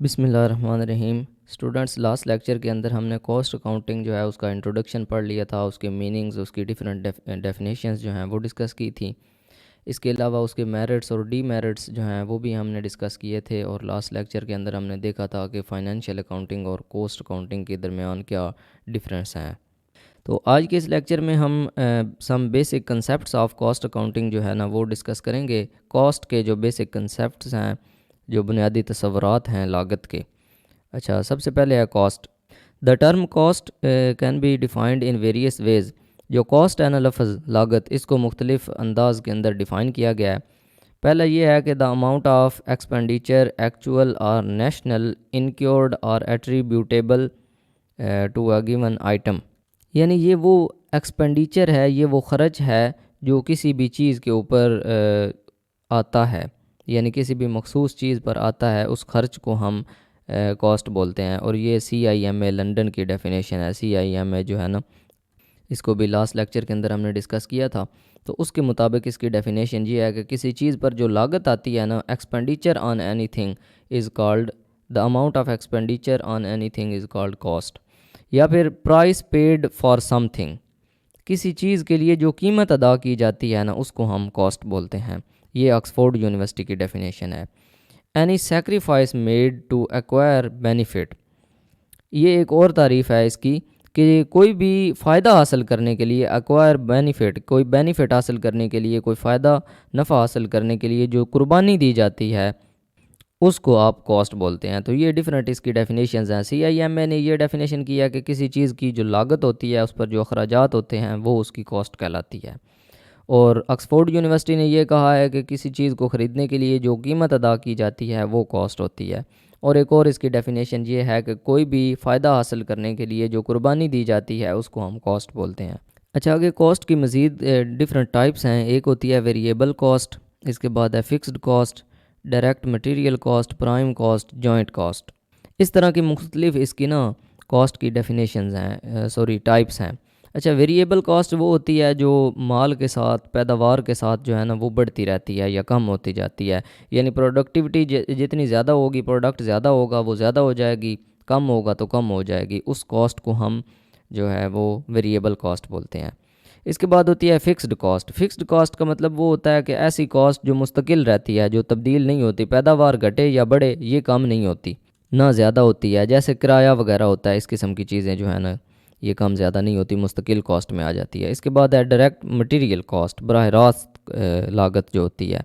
بسم اللہ الرحمن الرحیم۔ اسٹوڈنٹس، لاسٹ لیکچر کے اندر ہم نے کاسٹ اکاؤنٹنگ جو ہے اس کا انٹروڈکشن پڑھ لیا تھا، اس کے میننگز، اس کی ڈیفرنٹ ڈیفینیشنز جو ہیں وہ ڈسکس کی تھی۔ اس کے علاوہ اس کے میرٹس اور ڈی میرٹس جو ہیں وہ بھی ہم نے ڈسکس کیے تھے، اور لاسٹ لیکچر کے اندر ہم نے دیکھا تھا کہ فائنینشیل اکاؤنٹنگ اور کاسٹ اکاؤنٹنگ کے درمیان کیا ڈفرینس ہیں۔ تو آج کے اس لیکچر میں ہم some basic concepts of cost accounting جو ہے نا وہ ڈسکس کریں گے۔ کاسٹ کے جو بیسک کنسیپٹس ہیں، جو بنیادی تصورات ہیں لاگت کے۔ اچھا، سب سے پہلے ہے cost. The term cost can be defined in various ways. جو کاسٹ ہے نا لفظ لاگت، اس کو مختلف انداز کے اندر ڈیفائن کیا گیا ہے۔ پہلا یہ ہے کہ the amount of expenditure actual or notional incurred or attributable to a given item, یعنی یہ وہ ایکسپینڈیچر ہے، یہ وہ خرچ ہے جو کسی بھی چیز کے اوپر آتا ہے، یعنی کسی بھی مخصوص چیز پر آتا ہے، اس خرچ کو ہم کاسٹ بولتے ہیں۔ اور یہ CIMA لنڈن کی ڈیفینیشن ہے۔ CIMA جو ہے نا، اس کو بھی لاسٹ لیکچر کے اندر ہم نے ڈسکس کیا تھا۔ تو اس کے مطابق اس کی ڈیفینیشن یہ ہے کہ کسی چیز پر جو لاگت آتی ہے نا، expenditure on anything is called the amount of expenditure on anything is called cost, یا پھر price paid for something, کسی چیز کے لیے جو قیمت ادا کی جاتی ہے نا اس کو ہم کاسٹ بولتے ہیں۔ یہ آکسفورڈ یونیورسٹی کی ڈیفینیشن ہے۔ Any sacrifice made to acquire benefit, یہ ایک اور تعریف ہے اس کی کہ کوئی بھی فائدہ حاصل کرنے کے لیے، ایکوائر بینیفٹ، کوئی بینیفٹ حاصل کرنے کے لیے، کوئی فائدہ نفع حاصل کرنے کے لیے جو قربانی دی جاتی ہے اس کو آپ کاسٹ بولتے ہیں۔ تو یہ ڈیفرنٹ اس کی ڈیفینیشنز ہیں۔ CIMA نے یہ ڈیفینیشن کیا کہ کسی چیز کی جو لاگت ہوتی ہے، اس پر جو اخراجات ہوتے ہیں، وہ اس کی کاسٹ کہلاتی ہے۔ اور آکسفورڈ یونیورسٹی نے یہ کہا ہے کہ کسی چیز کو خریدنے کے لیے جو قیمت ادا کی جاتی ہے وہ کاسٹ ہوتی ہے۔ اور ایک اور اس کی ڈیفینیشن یہ ہے کہ کوئی بھی فائدہ حاصل کرنے کے لیے جو قربانی دی جاتی ہے اس کو ہم کاسٹ بولتے ہیں۔ اچھا، آگے کاسٹ کی مزید ڈیفرنٹ ٹائپس ہیں۔ ایک ہوتی ہے ویریبل کاسٹ، اس کے بعد ہے fixed cost, direct material cost, prime cost, joint cost. اس طرح کی مختلف اس کی نا کاسٹ کی ڈیفینیشنز ہیں، ٹائپس ہیں۔ اچھا، ویریبل کاسٹ وہ ہوتی ہے جو مال کے ساتھ، پیداوار کے ساتھ جو ہے نا وہ بڑھتی رہتی ہے یا کم ہوتی جاتی ہے، یعنی پروڈکٹیوٹی جتنی زیادہ ہوگی، پروڈکٹ زیادہ ہوگا وہ زیادہ ہو جائے گی، کم ہوگا تو کم ہو جائے گی۔ اس کاسٹ کو ہم جو ہے وہ ویریبل کاسٹ بولتے ہیں۔ اس کے بعد ہوتی ہے فکسڈ کاسٹ۔ فکسڈ کاسٹ کا مطلب وہ ہوتا ہے کہ ایسی کاسٹ جو مستقل رہتی ہے، جو تبدیل نہیں ہوتی، پیداوار گھٹے یا بڑھے یہ کم نہیں ہوتی، نہ زیادہ ہوتی ہے، جیسے کرایہ وغیرہ ہوتا ہے، اس قسم کی چیزیں جو ہے نا یہ کم زیادہ نہیں ہوتی، مستقل کاسٹ میں آ جاتی ہے۔ اس کے بعد ہے ڈائریکٹ مٹیریل کاسٹ، براہ راست لاگت جو ہوتی ہے،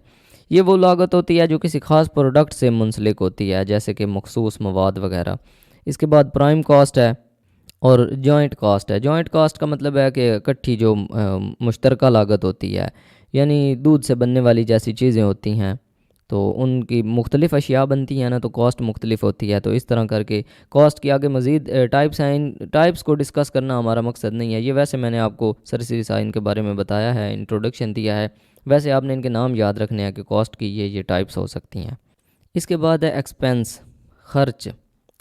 یہ وہ لاگت ہوتی ہے جو کسی خاص پروڈکٹ سے منسلک ہوتی ہے، جیسے کہ مخصوص مواد وغیرہ۔ اس کے بعد پرائم کاسٹ ہے اور جوائنٹ کاسٹ ہے۔ جوائنٹ کاسٹ کا مطلب ہے کہ اکٹھی جو مشترکہ لاگت ہوتی ہے، یعنی دودھ سے بننے والی جیسی چیزیں ہوتی ہیں تو ان کی مختلف اشیاء بنتی ہیں نا، تو کاسٹ مختلف ہوتی ہے۔ تو اس طرح کر کے کاسٹ کی آگے مزید ٹائپس ہیں۔ ان ٹائپس کو ڈسکس کرنا ہمارا مقصد نہیں ہے، یہ ویسے میں نے آپ کو سرسری سا ان کے بارے میں بتایا ہے، انٹروڈکشن دیا ہے، ویسے آپ نے ان کے نام یاد رکھنے ہیں کہ کاسٹ کی یہ ٹائپس ہو سکتی ہیں۔ اس کے بعد ہے ایکسپینس، خرچ۔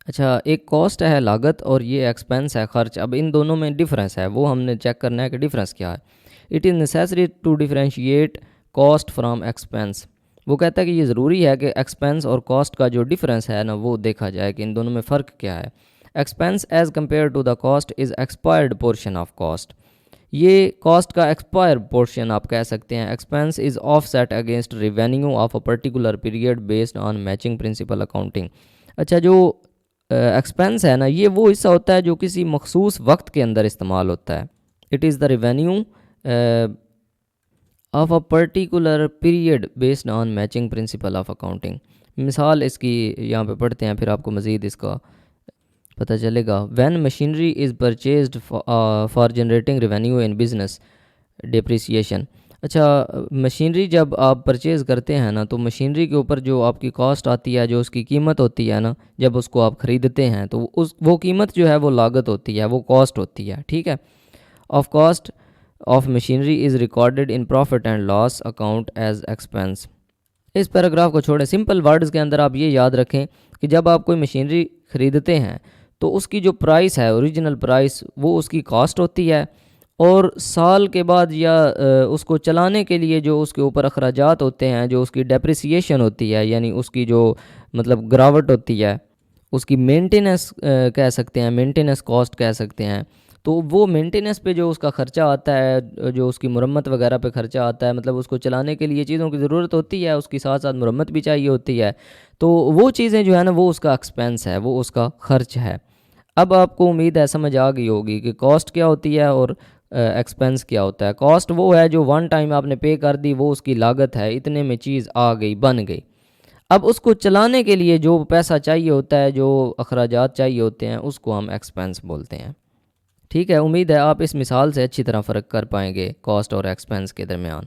اچھا، ایک کاسٹ ہے لاگت اور یہ ایکسپینس ہے خرچ۔ اب ان دونوں میں ڈفرینس ہے، وہ ہم نے چیک کرنا ہے کہ ڈفرینس کیا ہے۔ It is necessary to differentiate cost from expense. وہ کہتا ہے کہ یہ ضروری ہے کہ ایکسپینس اور کاسٹ کا جو ڈفرینس ہے نا وہ دیکھا جائے کہ ان دونوں میں فرق کیا ہے۔ Expense as compare to the cost is expired portion of cost, یہ کاسٹ کا ایکسپائر پورشن آپ کہہ سکتے ہیں۔ Expense is offset against revenue of a particular period based on matching principle accounting. اچھا، جو ایکسپینس ہے نا یہ وہ حصہ ہوتا ہے جو کسی مخصوص وقت کے اندر استعمال ہوتا ہے۔ It is the revenue of a particular period based on matching principle of accounting. مثال اس کی یہاں پہ پڑھتے ہیں، پھر آپ کو مزید اس کا پتہ چلے گا۔ When machinery is purchased for generating revenue in business depreciation. اچھا، مشینری جب آپ پرچیز کرتے ہیں نا تو مشینری کے اوپر جو آپ کی کاسٹ آتی ہے، جو اس کی قیمت ہوتی ہے نا، جب اس کو آپ خریدتے ہیں تو وہ قیمت جو ہے وہ لاگت ہوتی ہے، وہ کاسٹ ہوتی ہے، ٹھیک ہے۔ Of cost of machinery is recorded in profit and loss account as expense. اس پیراگراف کو چھوڑیں، سمپل ورڈز کے اندر آپ یہ یاد رکھیں کہ جب آپ کوئی مشینری خریدتے ہیں تو اس کی جو پرائس ہے، اوریجنل پرائس، وہ اس کی کاسٹ ہوتی ہے، اور سال کے بعد یا اس کو چلانے کے لیے جو اس کے اوپر اخراجات ہوتے ہیں، جو اس کی ڈیپریسیشن ہوتی ہے، یعنی اس کی جو مطلب گراوٹ ہوتی ہے، اس کی مینٹیننس کہہ سکتے ہیں، مینٹیننس کاسٹ کہہ سکتے ہیں. تو وہ مینٹیننس پہ جو اس کا خرچہ آتا ہے، جو اس کی مرمت وغیرہ پہ خرچہ آتا ہے، مطلب اس کو چلانے کے لیے چیزوں کی ضرورت ہوتی ہے، اس کی ساتھ ساتھ مرمت بھی چاہیے ہوتی ہے، تو وہ چیزیں جو ہے نا وہ اس کا ایکسپینس ہے، وہ اس کا خرچ ہے. اب آپ کو امید ہے سمجھ آ گئی ہوگی کہ کاسٹ کیا ہوتی ہے اور ایکسپینس کیا ہوتا ہے. کاسٹ وہ ہے جو ون ٹائم آپ نے پے کر دی، وہ اس کی لاگت ہے، اتنے میں چیز آ گئی، بن گئی. اب اس کو چلانے کے لیے جو پیسہ چاہیے ہوتا ہے، جو اخراجات چاہیے ہوتے ہیں، اس کو ہم ایکسپینس بولتے ہیں. ٹھیک ہے، امید ہے آپ اس مثال سے اچھی طرح فرق کر پائیں گے کاسٹ اور ایکسپینس کے درمیان.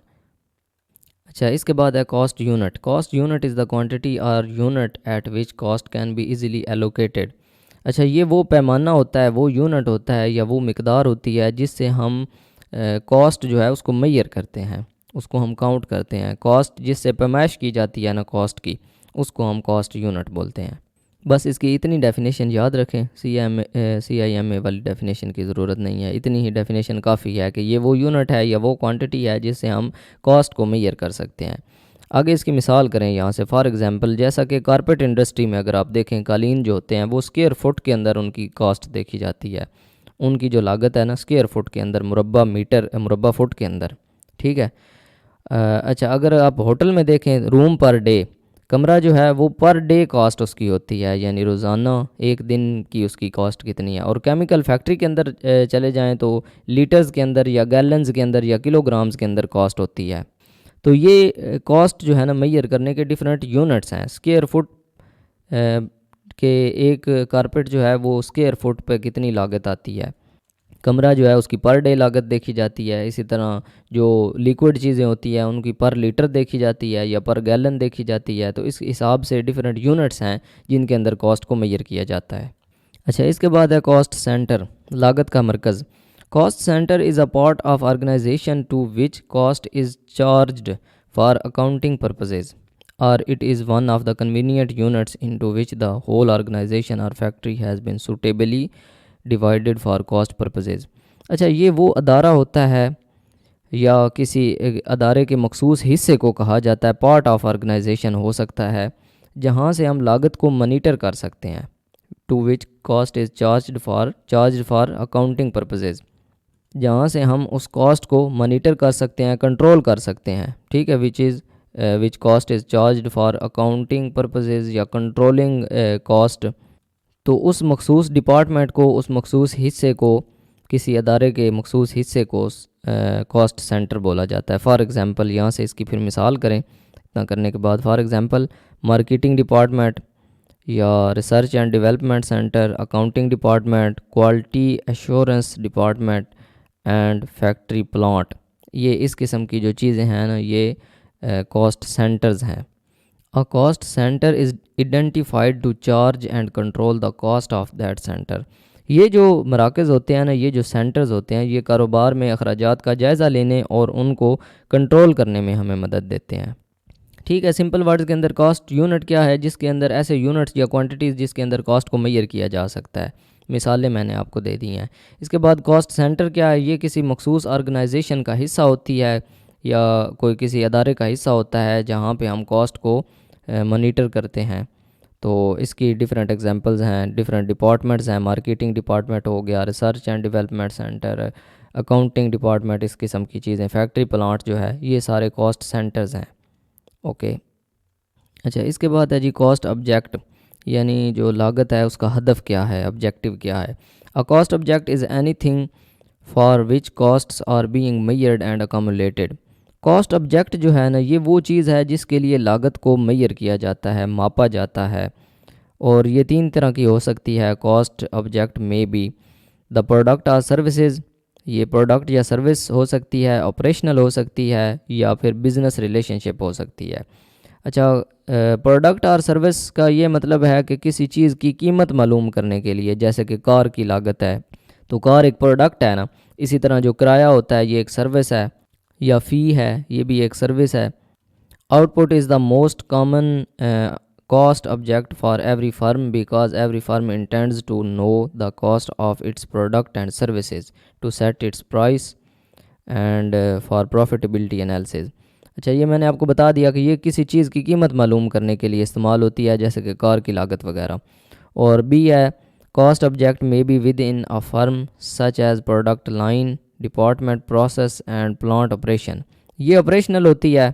اچھا، اس کے بعد ہے cost unit. Cost unit is the quantity or unit at which cost can be easily allocated. اچھا، یہ وہ پیمانہ ہوتا ہے، وہ یونٹ ہوتا ہے یا وہ مقدار ہوتی ہے جس سے ہم کاسٹ جو ہے اس کو میئر کرتے ہیں، اس کو ہم کاؤنٹ کرتے ہیں. کاسٹ جس سے پیمائش کی جاتی ہے نا کاسٹ کی، اس کو ہم کاسٹ یونٹ بولتے ہیں. بس اس کی اتنی ڈیفینیشن یاد رکھیں، سی آئی ایم اے والی ڈیفینیشن کی ضرورت نہیں ہے، اتنی ہی ڈیفینیشن کافی ہے کہ یہ وہ یونٹ ہے یا وہ کوانٹٹی ہے جس سے ہم کاسٹ کو میئر کر سکتے ہیں. آگے اس کی مثال کریں یہاں سے. فار ایگزامپل، جیسا کہ کارپیٹ انڈسٹری میں اگر آپ دیکھیں، قالین جو ہوتے ہیں وہ اسکوائر فٹ کے اندر ان کی کاسٹ دیکھی جاتی ہے. ان کی جو لاگت ہے نا اسکوائر فٹ کے اندر، مربع فٹ کے اندر. ٹھیک ہے. اچھا، اگر آپ ہوٹل میں دیکھیں، روم پر ڈے، کمرہ جو ہے وہ پر ڈے کاسٹ اس کی ہوتی ہے، یعنی روزانہ ایک دن کی اس کی کاسٹ کتنی ہے. اور کیمیکل فیکٹری کے اندر چلے جائیں تو لیٹرز کے اندر یا گیلنز کے اندر یا کلو گرامز کے اندر کاسٹ ہوتی ہے. تو یہ کاسٹ جو ہے نا میئر کرنے کے ڈیفرنٹ یونٹس ہیں. اسکوائر فٹ کے ایک کارپیٹ جو ہے وہ اسکوائر فٹ پہ کتنی لاگت آتی ہے. کمرہ جو ہے اس کی پر ڈے لاگت دیکھی جاتی ہے. اسی طرح جو لیکوڈ چیزیں ہوتی ہیں ان کی پر لیٹر دیکھی جاتی ہے یا پر گیلن دیکھی جاتی ہے. تو اس حساب سے ڈیفرنٹ یونٹس ہیں جن کے اندر کاسٹ کو میئر کیا جاتا ہے. اچھا، اس کے بعد ہے کاسٹ سینٹر، لاگت کا مرکز. Cost centre is a part of organisation to which cost is charged for accounting purposes or it is one of the convenient units into which the whole organisation or factory has been suitably divided for cost purposes. اچھا، یہ وہ ادارہ ہوتا ہے یا کسی ادارے کے مخصوص حصے کو کہا جاتا ہے، پارٹ آف آرگنائزیشن ہو سکتا ہے، جہاں سے ہم لاگت کو مانیٹر کر سکتے ہیں. To which cost is charged for accounting purposes, جہاں سے ہم اس کاسٹ کو مانیٹر کر سکتے ہیں، کنٹرول کر سکتے ہیں. ٹھیک ہے، which cost is charged for accounting purposes یا کنٹرولنگ کاسٹ. تو اس مخصوص ڈپارٹمنٹ کو، اس مخصوص حصے کو، کسی ادارے کے مخصوص حصے کو کاسٹ سینٹر بولا جاتا ہے. فار ایگزامپل، یہاں سے اس کی پھر مثال کریں. اتنا کرنے کے بعد فار ایگزامپل مارکیٹنگ ڈپارٹمنٹ یا research and development centre, accounting department, quality assurance department and factory plant. یہ اس قسم کی جو چیزیں ہیں نا یہ کاسٹ سینٹرز ہیں. A cost center is identified to charge and control the cost of that center. یہ جو مراکز ہوتے ہیں نا، یہ جو سینٹرز ہوتے ہیں، یہ کاروبار میں اخراجات کا جائزہ لینے اور ان کو کنٹرول کرنے میں ہمیں مدد دیتے ہیں. ٹھیک ہے، سمپل ورڈز کے اندر کاسٹ یونٹ کیا ہے؟ جس کے اندر ایسے یونٹس یا کوانٹٹیز جس کے اندر کاسٹ کو میئر کیا جا سکتا ہے. مثالیں میں نے آپ کو دے دی ہیں. اس کے بعد کاسٹ سینٹر کیا ہے؟ یہ کسی مخصوص آرگنائزیشن کا حصہ ہوتی ہے یا کوئی کسی ادارے کا حصہ ہوتا ہے جہاں پہ ہم کاسٹ کو مانیٹر کرتے ہیں. تو اس کی ڈیفرنٹ ایگزامپلز ہیں، ڈیفرنٹ ڈپارٹمنٹس ہیں. مارکیٹنگ ڈپارٹمنٹ ہو گیا، research and development centre, accounting department, اس قسم کی چیزیں، فیکٹری پلانٹ جو ہے، یہ سارے کاسٹ سینٹرز ہیں. اوکے. اچھا، اس کے بعد ہے جی کاسٹ آبجیکٹ، یعنی جو لاگت ہے اس کا ہدف کیا ہے، آبجیکٹیو کیا ہے. A cost object is anything for which costs are being measured and accumulated. Cost object جو ہے نا یہ وہ چیز ہے جس کے لیے لاگت کو میئر کیا جاتا ہے، ماپا جاتا ہے. اور یہ تین طرح کی ہو سکتی ہے کاسٹ آبجیکٹ میں بھی. دا پروڈکٹ اور سروسز، یہ پروڈکٹ یا سروس ہو سکتی ہے، آپریشنل ہو سکتی ہے یا پھر بزنس ریلیشن شپ ہو سکتی ہے. اچھا، پروڈکٹ اور سروس کا یہ مطلب ہے کہ کسی چیز کی قیمت معلوم کرنے کے لیے، جیسے کہ کار کی لاگت ہے تو کار ایک پروڈکٹ ہے نا. اسی طرح جو کرایہ ہوتا ہے یہ ایک سروس ہے، یا فی ہے، یہ بھی ایک سروس ہے. Output is the most common cost object for every firm because every firm intends to know the cost of its product and services to set its price and for profitability analysis. اچھا، یہ میں نے آپ کو بتا دیا کہ یہ کسی چیز کی قیمت معلوم کرنے کے لیے استعمال ہوتی ہے، جیسے کہ کار کی لاگت وغیرہ. اور بی ہے cost object may be within a firm such as product line, department, process and plant operation. یہ آپریشنل ہوتی ہے،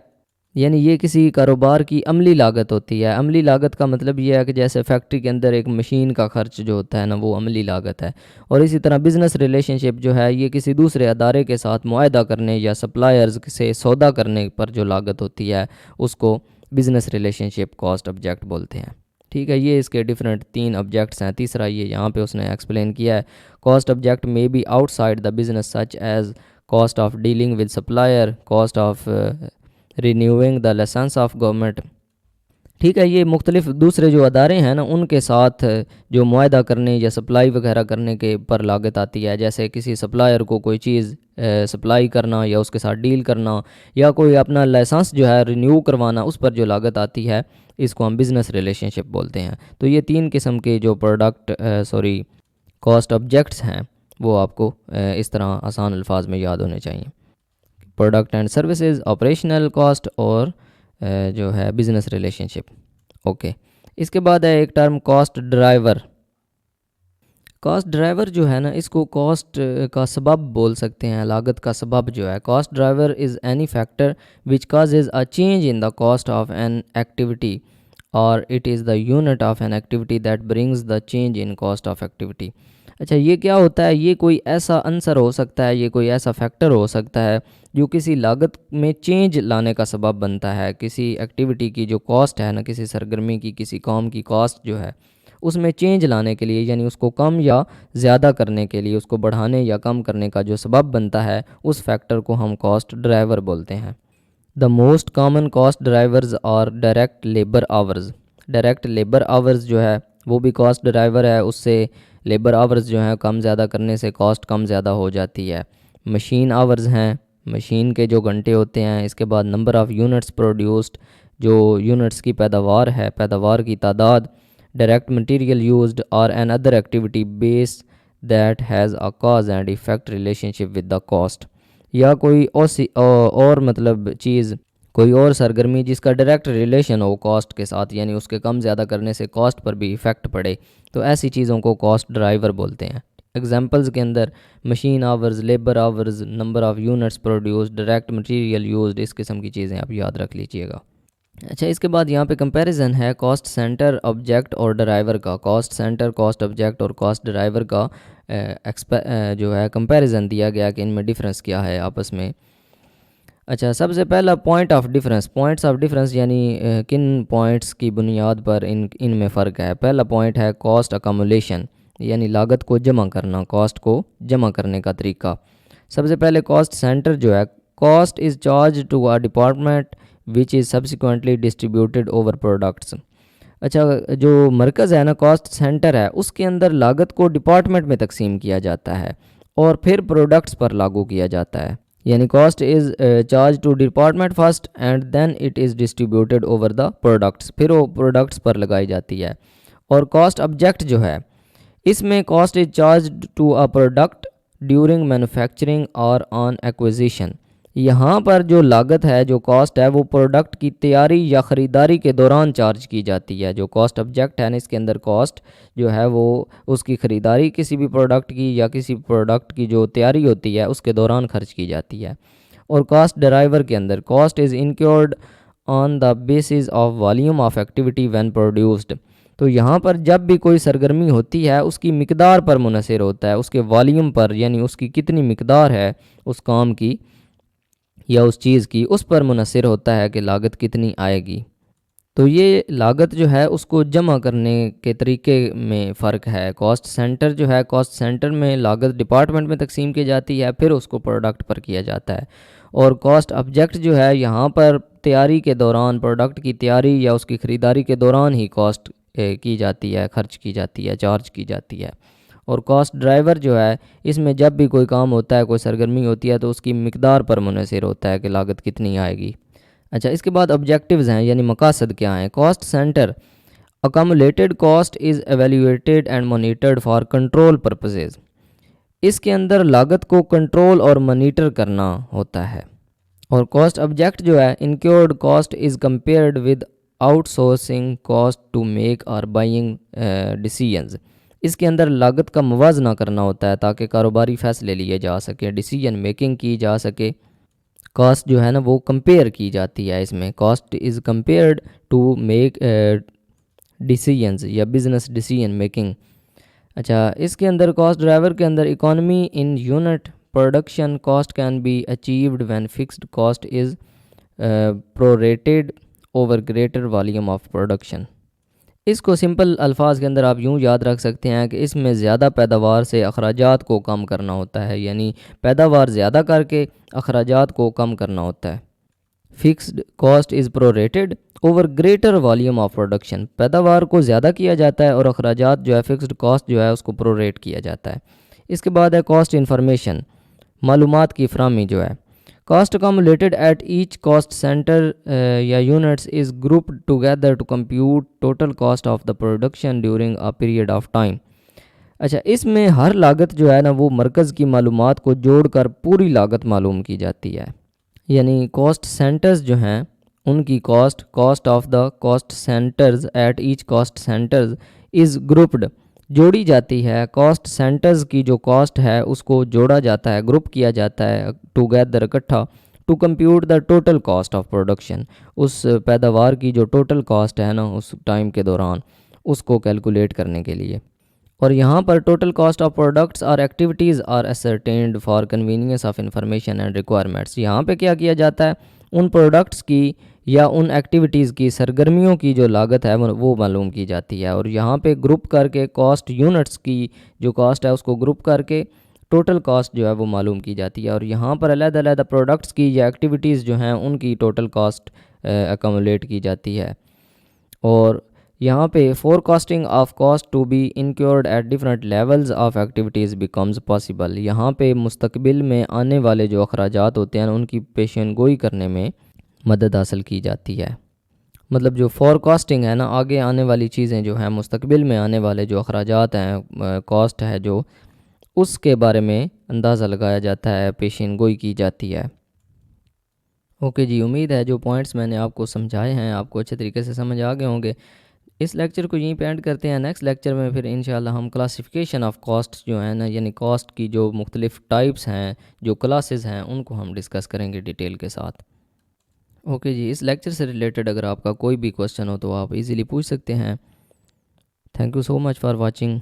یعنی یہ کسی کاروبار کی عملی لاگت ہوتی ہے. عملی لاگت کا مطلب یہ ہے کہ جیسے فیکٹری کے اندر ایک مشین کا خرچ جو ہوتا ہے نا، وہ عملی لاگت ہے. اور اسی طرح بزنس ریلیشن شپ جو ہے، یہ کسی دوسرے ادارے کے ساتھ معاہدہ کرنے یا سپلائرز سے سودا کرنے پر جو لاگت ہوتی ہے اس کو بزنس ریلیشن شپ کاسٹ آبجیکٹ بولتے ہیں. ٹھیک ہے، یہ اس کے ڈیفرنٹ 3 آبجیکٹس ہیں. تیسرا یہ یہاں پہ اس نے ایکسپلین کیا ہے، cost object may be outside the business such as cost of dealing with supplier, cost of renewing the license of government. ٹھیک ہے، یہ مختلف دوسرے جو ادارے ہیں نا ان کے ساتھ جو معاہدہ کرنے یا سپلائی وغیرہ کرنے کے پر لاگت آتی ہے، جیسے کسی سپلائر کو کوئی چیز سپلائی کرنا یا اس کے ساتھ ڈیل کرنا یا کوئی اپنا لائسنس جو ہے رینیو کروانا، اس پر جو لاگت آتی ہے اس کو ہم بزنس ریلیشن شپ بولتے ہیں. تو یہ 3 قسم کے جو کاسٹ آبجیکٹس ہیں وہ آپ کو اس طرح آسان الفاظ میں یاد ہونے چاہیے. Product and services, operational cost اور جو ہے بزنس ریلیشن شپ. اوکے، اس کے بعد ہے ایک term cost driver. Cost driver جو ہے نا، اس کو کاسٹ کا سبب بول سکتے ہیں، لاگت کا سبب جو ہے. Cost driver is any factor which causes a change in the cost of an activity or it is the unit of an activity that brings the change in cost of activity. اچھا، یہ کیا ہوتا ہے؟ یہ کوئی ایسا عنصر ہو سکتا ہے، یہ کوئی ایسا فیکٹر ہو سکتا ہے جو کسی لاگت میں چینج لانے کا سبب بنتا ہے. کسی ایکٹیویٹی کی جو کاسٹ ہے نا، کسی سرگرمی کی، کسی کام کی کاسٹ جو ہے اس میں چینج لانے کے لیے، یعنی اس کو کم یا زیادہ کرنے کے لیے، اس کو بڑھانے یا کم کرنے کا جو سبب بنتا ہے، اس فیکٹر کو ہم کاسٹ ڈرائیور بولتے ہیں. The most common cost drivers are direct labour hours. Direct labour hours جو ہے وہ بھی کاسٹ ڈرائیور ہے. اس سے لیبر آورز جو ہیں کم زیادہ کرنے سے کاسٹ کم زیادہ ہو جاتی ہے. مشین آورز ہیں، مشین کے جو گھنٹے ہوتے ہیں. اس کے بعد نمبر آف یونٹس پروڈیوسڈ، جو یونٹس کی پیداوار ہے، پیداوار کی تعداد. Direct material used or another activity base that has a cause and effect relationship with the cost. یا کوئی اور مطلب چیز، کوئی اور سرگرمی جس کا ڈائریکٹ ریلیشن ہو کاسٹ کے ساتھ، یعنی اس کے کم زیادہ کرنے سے کاسٹ پر بھی ایفیکٹ پڑے، تو ایسی چیزوں کو کاسٹ ڈرائیور بولتے ہیں. ایگزامپلز کے اندر machine hours, labour hours, number of units produce, direct material used, اس قسم کی چیزیں آپ یاد رکھ لیجئے گا. اچھا، اس کے بعد یہاں پہ کمپیریزن ہے کاسٹ سینٹر آبجیکٹ اور ڈرائیور کا. کاسٹ سینٹر، کاسٹ آبجیکٹ اور کاسٹ ڈرائیور کا جو ہے کمپیریزن دیا گیا کہ ان میں ڈیفرنس کیا ہے آپس میں. اچھا، سب سے پہلا پوائنٹ آف ڈیفرنس یعنی کن پوائنٹس کی بنیاد پر ان میں فرق ہے. پہلا پوائنٹ ہے کاسٹ اکامولیشن، یعنی لاگت کو جمع کرنا، کاسٹ کو جمع کرنے کا طریقہ. سب سے پہلے کاسٹ سینٹر جو ہے، cost is charge to a department which is subsequently distributed over products. اچھا، جو مرکز ہے نا کاسٹ سینٹر ہے، اس کے اندر لاگت کو ڈپارٹمنٹ میں تقسیم کیا جاتا ہے اور پھر پروڈکٹس پر لاگو کیا جاتا ہے. یعنی cost is charge to department first and then it is distributed over the products, پھر وہ پروڈکٹس پر لگائی جاتی ہے. اور کاسٹ آبجیکٹ جو ہے، اس میں cost is charge to a product during manufacturing or on acquisition. یہاں پر جو لاگت ہے، جو کاسٹ ہے، وہ پروڈکٹ کی تیاری یا خریداری کے دوران چارج کی جاتی ہے. جو کاسٹ آبجیکٹ ہے نا، اس کے اندر کاسٹ جو ہے وہ اس کی خریداری کسی بھی پروڈکٹ کی یا کسی پروڈکٹ کی جو تیاری ہوتی ہے اس کے دوران خرچ کی جاتی ہے. اور کاسٹ ڈرائیور کے اندر cost is incurred on the basis of volume of activity when produced. تو یہاں پر جب بھی کوئی سرگرمی ہوتی ہے اس کی مقدار پر منحصر ہوتا ہے، اس کے والیوم پر، یعنی اس کی کتنی مقدار ہے اس کام کی یا اس چیز کی، اس پر منحصر ہوتا ہے کہ لاگت کتنی آئے گی. تو یہ لاگت جو ہے اس کو جمع کرنے کے طریقے میں فرق ہے. کاسٹ سینٹر جو ہے، کاسٹ سینٹر میں لاگت ڈپارٹمنٹ میں تقسیم کی جاتی ہے، پھر اس کو پروڈکٹ پر کیا جاتا ہے. اور کاسٹ آبجیکٹ جو ہے، یہاں پر تیاری کے دوران، پروڈکٹ کی تیاری یا اس کی خریداری کے دوران ہی کاسٹ کی جاتی ہے، خرچ کی جاتی ہے، چارج کی جاتی ہے. اور کاسٹ ڈرائیور جو ہے، اس میں جب بھی کوئی کام ہوتا ہے، کوئی سرگرمی ہوتی ہے، تو اس کی مقدار پر منحصر ہوتا ہے کہ لاگت کتنی آئے گی. اچھا، اس کے بعد آبجیکٹیوز ہیں، یعنی مقاصد کیا ہیں. Cost centre accumulated cost is evaluated and monitored for control purposes. اس کے اندر لاگت کو کنٹرول اور مانیٹر کرنا ہوتا ہے. اور کاسٹ آبجیکٹ جو ہے، incurred cost is compared with outsourcing cost to make or buying decisions. اس کے اندر لاگت کا موازنہ کرنا ہوتا ہے تاکہ کاروباری فیصلے لیے جا سکیں، ڈیسیجن میکنگ کی جا سکے. کاسٹ جو ہے نا وہ کمپیئر کی جاتی ہے، اس میں cost is compared to make decisions یا بزنس ڈیسیجن میکنگ. اچھا، اس کے اندر کاسٹ ڈرائیور کے اندر economy in unit production cost can be achieved when fixed cost is prorated over greater volume of production. اس کو سمپل الفاظ کے اندر آپ یوں یاد رکھ سکتے ہیں کہ اس میں زیادہ پیداوار سے اخراجات کو کم کرنا ہوتا ہے، یعنی پیداوار زیادہ کر کے اخراجات کو کم کرنا ہوتا ہے. Fixed cost is prorated over greater volume of production, پیداوار کو زیادہ کیا جاتا ہے اور اخراجات جو ہے فکسڈ کاسٹ جو ہے اس کو پروریٹ کیا جاتا ہے. اس کے بعد ہے کاسٹ انفارمیشن، معلومات کی فراہمی جو ہے. Cost accumulated at each cost center یا units is grouped together to compute total cost of the production during a period of time. اچھا، اس میں ہر لاگت جو ہے نا وہ مرکز کی معلومات کو جوڑ کر پوری لاگت معلوم کی جاتی ہے. یعنی کاسٹ سینٹرز جو ہیں ان کی cost of the cost centres at each cost centres is grouped, جوڑی جاتی ہے. کاسٹ سینٹرز کی جو کاسٹ ہے اس کو جوڑا جاتا ہے، گروپ کیا جاتا ہے ٹوگیدر، اکٹھا، to compute the total cost of production, اس پیداوار کی جو ٹوٹل کاسٹ ہے نا اس ٹائم کے دوران اس کو کیلکولیٹ کرنے کے لیے. اور یہاں پر total cost of products or activities are ascertained for convenience of information and requirements. یہاں پہ کیا جاتا ہے، ان پروڈکٹس کی یا ان ایکٹیویٹیز کی سرگرمیوں کی جو لاگت ہے وہ معلوم کی جاتی ہے. اور یہاں پہ گروپ کر کے کاسٹ یونٹس کی جو کاسٹ ہے اس کو گروپ کر کے ٹوٹل کاسٹ جو ہے وہ معلوم کی جاتی ہے. اور یہاں پر علیحدہ پروڈکٹس کی یا ایکٹیویٹیز جو ہیں ان کی ٹوٹل کاسٹ ایکومولیٹ کی جاتی ہے. اور یہاں پہ forecasting of cost to be incurred at different levels of activities becomes possible. یہاں پہ مستقبل میں آنے والے جو اخراجات ہوتے ہیں ان کی پیشین گوئی کرنے میں مدد حاصل کی جاتی ہے. مطلب جو فور کاسٹنگ ہے نا، آگے آنے والی چیزیں جو ہیں، مستقبل میں آنے والے جو اخراجات ہیں، کاسٹ ہے جو، اس کے بارے میں اندازہ لگایا جاتا ہے، پیشین گوئی کی جاتی ہے. اوکے جی، امید ہے جو پوائنٹس میں نے آپ کو سمجھائے ہیں آپ کو اچھے طریقے سے سمجھ آ گئے ہوں گے. اس لیکچر کو یہیں پہ اینڈ کرتے ہیں. نیکسٹ لیکچر میں پھر انشاءاللہ ہم کلاسیفیکیشن آف کاسٹ جو ہیں نا، یعنی کاسٹ کی جو مختلف ٹائپس ہیں، جو کلاسز ہیں، ان کو ہم ڈسکس کریں گے ڈیٹیل کے ساتھ. اوکے جی، اس لیکچر سے ریلیٹڈ اگر آپ کا کوئی بھی کوسچن ہو تو آپ ایزیلی پوچھ سکتے ہیں. Thank you so much for watching.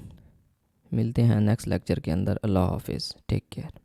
ملتے ہیں نیکسٹ لیکچر کے اندر. اللہ حافظ. Take care.